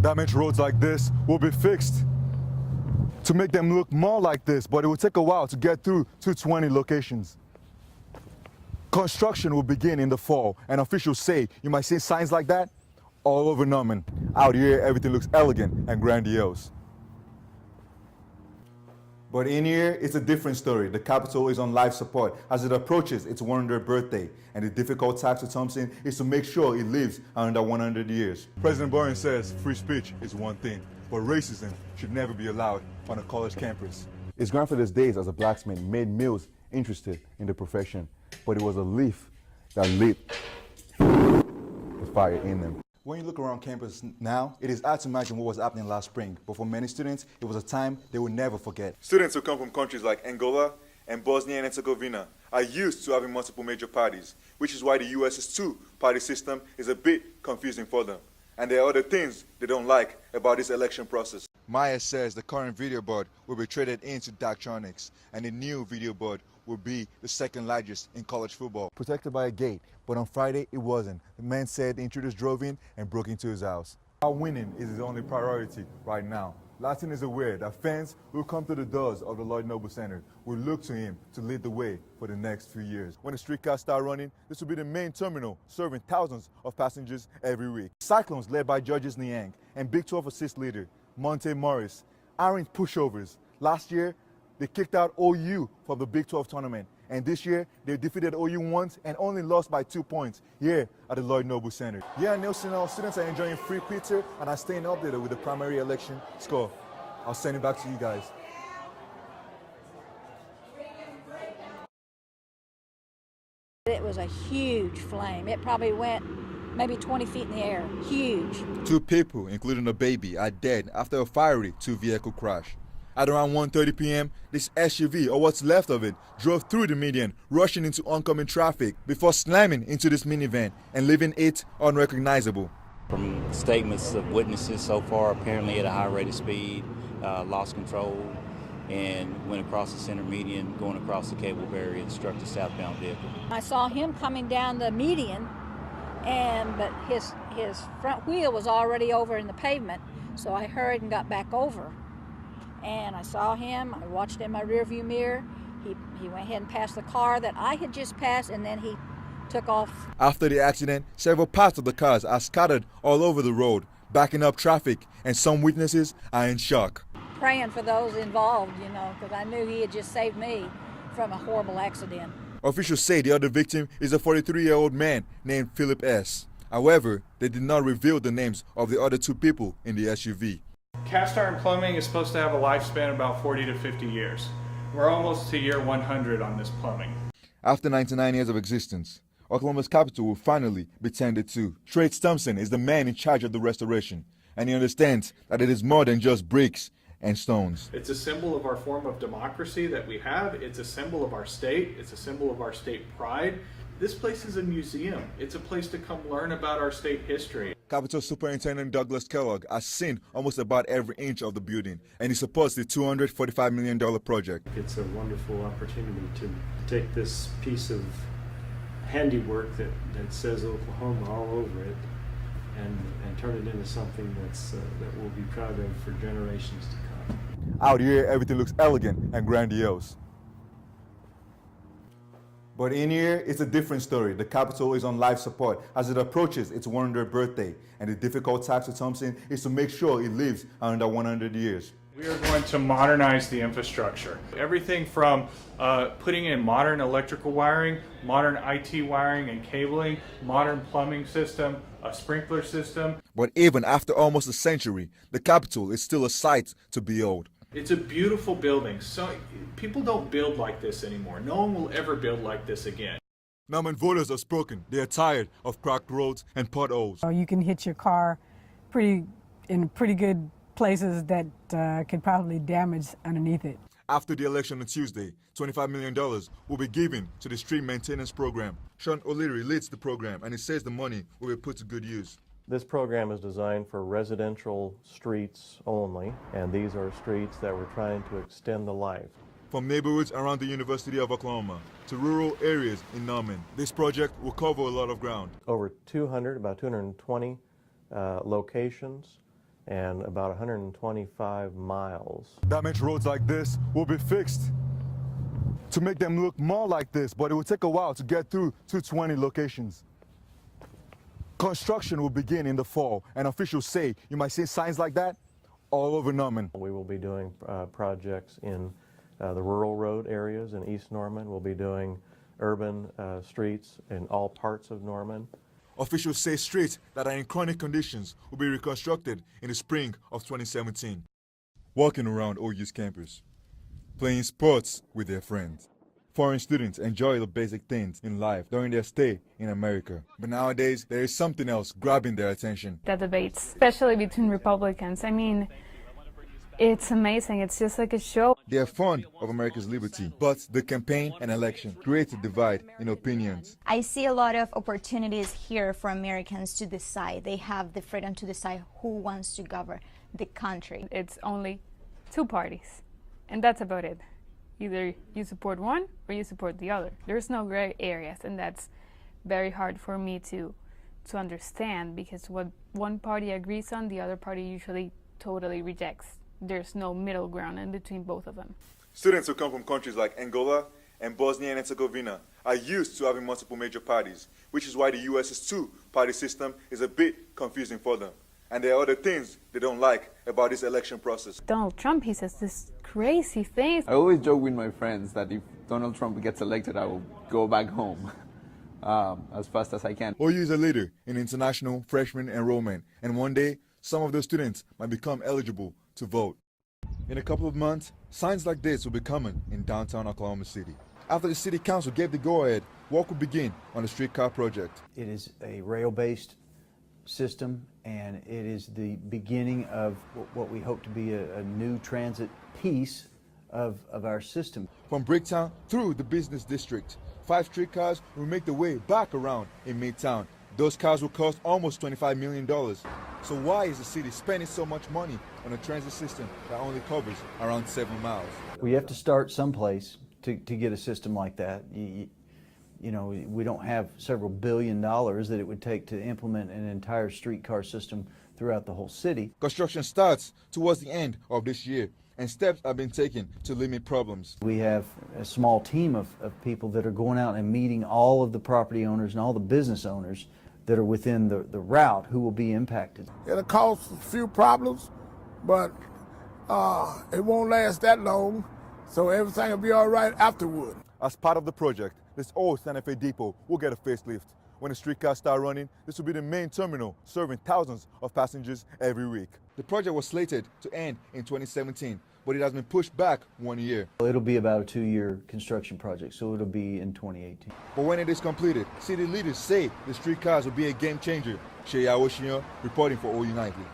Damaged roads like this will be fixed to make them look more like this, but it will take a while to get through 220 locations. Construction will begin in the fall, and officials say you might see signs like that all over Norman. Out here, everything looks elegant and grandiose. But in here, it's a different story. The capital is on life support as it approaches its 100th birthday, and the difficult task for Thompson is to make sure it lives under 100 years. President Boring says free speech is one thing, but racism should never be allowed on a college campus. His grandfather's days as a blacksmith made Mills interested in the profession, but it was a leaf that lit the fire in them. When you look around campus now, it is hard to imagine what was happening last spring, but for many students, it was a time they will never forget. Students who come from countries like Angola and Bosnia and Herzegovina are used to having multiple major parties, which is why the US's two-party system is a bit confusing for them. And there are other things they don't like about this election process. Maya says the current video board will be traded into Daktronics, and the new video board will be the second largest in college football. Protected by a gate, but on Friday it wasn't. The man said the intruders drove in and broke into his house. Our winning is his only priority right now. Latin is aware that fans who come to the doors of the Lloyd Noble Center will look to him to lead the way for the next few years. When the streetcars start running, this will be the main terminal, serving thousands of passengers every week. Cyclones led by Judges Niang and Big 12 assist leader Monte Morris aren't pushovers. Last year, they kicked out OU from the Big 12 tournament, and this year they defeated OU once and only lost by 2 points here at the Lloyd Noble Center. Yeah, Nelson, our students are enjoying free pizza and are staying updated with the primary election score. I'll send it back to you guys. It was a huge flame. It probably went maybe 20 feet in the air. Huge. 2 people, including a baby, are dead after a fiery 2-vehicle crash. At around 1:30 p.m., this SUV, or what's left of it, drove through the median, rushing into oncoming traffic before slamming into this minivan and leaving it unrecognizable. From statements of witnesses so far, apparently at a high rate of speed, lost control, and went across the center median, going across the cable barrier and struck the southbound vehicle. I saw him coming down the median, but his front wheel was already over in the pavement, so I hurried and got back over. And I saw him, I watched in my rearview mirror. He went ahead and passed the car that I had just passed, and then he took off. After the accident, several parts of the cars are scattered all over the road, backing up traffic, and some witnesses are in shock. Praying for those involved, because I knew he had just saved me from a horrible accident. Officials say the other victim is a 43-year-old man named Philip S. However, they did not reveal the names of the other 2 people in the SUV. Cast iron plumbing is supposed to have a lifespan of about 40 to 50 years. We're almost to year 100 on this plumbing. After 99 years of existence, Oklahoma's capital will finally be tended to. Trace Thompson is the man in charge of the restoration, and he understands that it is more than just bricks and stones. It's a symbol of our form of democracy that we have. It's a symbol of our state. It's a symbol of our state pride. This place is a museum. It's a place to come learn about our state history. Capitol Superintendent Douglas Kellogg has seen almost about every inch of the building, and he supports the $245 million project. It's a wonderful opportunity to take this piece of handiwork that says Oklahoma all over it and turn it into something that we'll be proud of for generations to come. Out here, everything looks elegant and grandiose. But in here, it's a different story. The capital is on life support as it approaches its 100th birthday, and the difficult task for Thompson is to make sure it lives under 100 years. We are going to modernize the infrastructure. Everything from putting in modern electrical wiring, modern IT wiring and cabling, modern plumbing system, a sprinkler system. But even after almost a century, the capital is still a sight to behold. It's a beautiful building. So people don't build like this anymore. No one will ever build like this again. Norman voters have spoken. They are tired of cracked roads and potholes. You can hit your car in pretty good places that could probably damage underneath it. After the election on Tuesday, $25 million will be given to the street maintenance program. Sean O'Leary leads the program, and he says the money will be put to good use. This program is designed for residential streets only, and these are streets that we're trying to extend the life. From neighborhoods around the University of Oklahoma to rural areas in Norman, this project will cover a lot of ground. Over 200, about 220 locations, and about 125 miles. Damaged roads like this will be fixed to make them look more like this, but it will take a while to get through 220 locations. Construction will begin in the fall, and officials say you might see signs like that all over Norman. We will be doing projects in the rural road areas in East Norman. We'll be doing urban streets in all parts of Norman. Officials say streets that are in chronic conditions will be reconstructed in the spring of 2017. Walking around OU's campus, playing sports with their friends. Foreign students enjoy the basic things in life during their stay in America. But nowadays, there is something else grabbing their attention. The debates, especially between Republicans. I mean, it's amazing. It's just like a show. They are fond of America's liberty, but the campaign and election create a divide in opinions. I see a lot of opportunities here for Americans to decide. They have the freedom to decide who wants to govern the country. It's only two parties, and that's about it. Either you support one or you support the other. There's no gray areas, and that's very hard for me to understand, because what one party agrees on, the other party usually totally rejects. There's no middle ground in between both of them. Students who come from countries like Angola and Bosnia and Herzegovina are used to having multiple major parties, which is why the US's two-party system is a bit confusing for them. And there are other things they don't like about this election process. Donald Trump, he says this crazy things. I always joke with my friends that if Donald Trump gets elected, I will go back home as fast as I can. OU is a leader in international freshman enrollment, and one day, some of those students might become eligible to vote. In a couple of months, signs like this will be common in downtown Oklahoma City. After the city council gave the go-ahead, work will begin on the streetcar project. It is a rail-based system, and it is the beginning of what we hope to be a new transit piece of our system. From Bricktown through the business district, 5 streetcars will make their way back around in Midtown. Those cars will cost almost $25 million. So why is the city spending so much money on a transit system that only covers around 7 miles? We have to start someplace to get a system like that. You know, we don't have several $1 billion that it would take to implement an entire streetcar system throughout the whole city. Construction starts towards the end of this year, and steps have been taken to limit problems. We have a small team of people that are going out and meeting all of the property owners and all the business owners that are within the route who will be impacted. It'll cause a few problems, but it won't last that long, so everything will be all right afterward. As part of the project, this old Santa Fe depot will get a facelift. When the streetcars start running, this will be the main terminal serving thousands of passengers every week. The project was slated to end in 2017, but it has been pushed back 1 year. It'll be about a 2-year construction project, so it'll be in 2018. But when it is completed, city leaders say the streetcars will be a game changer. Shay Awosiyan reporting for OU Nightly.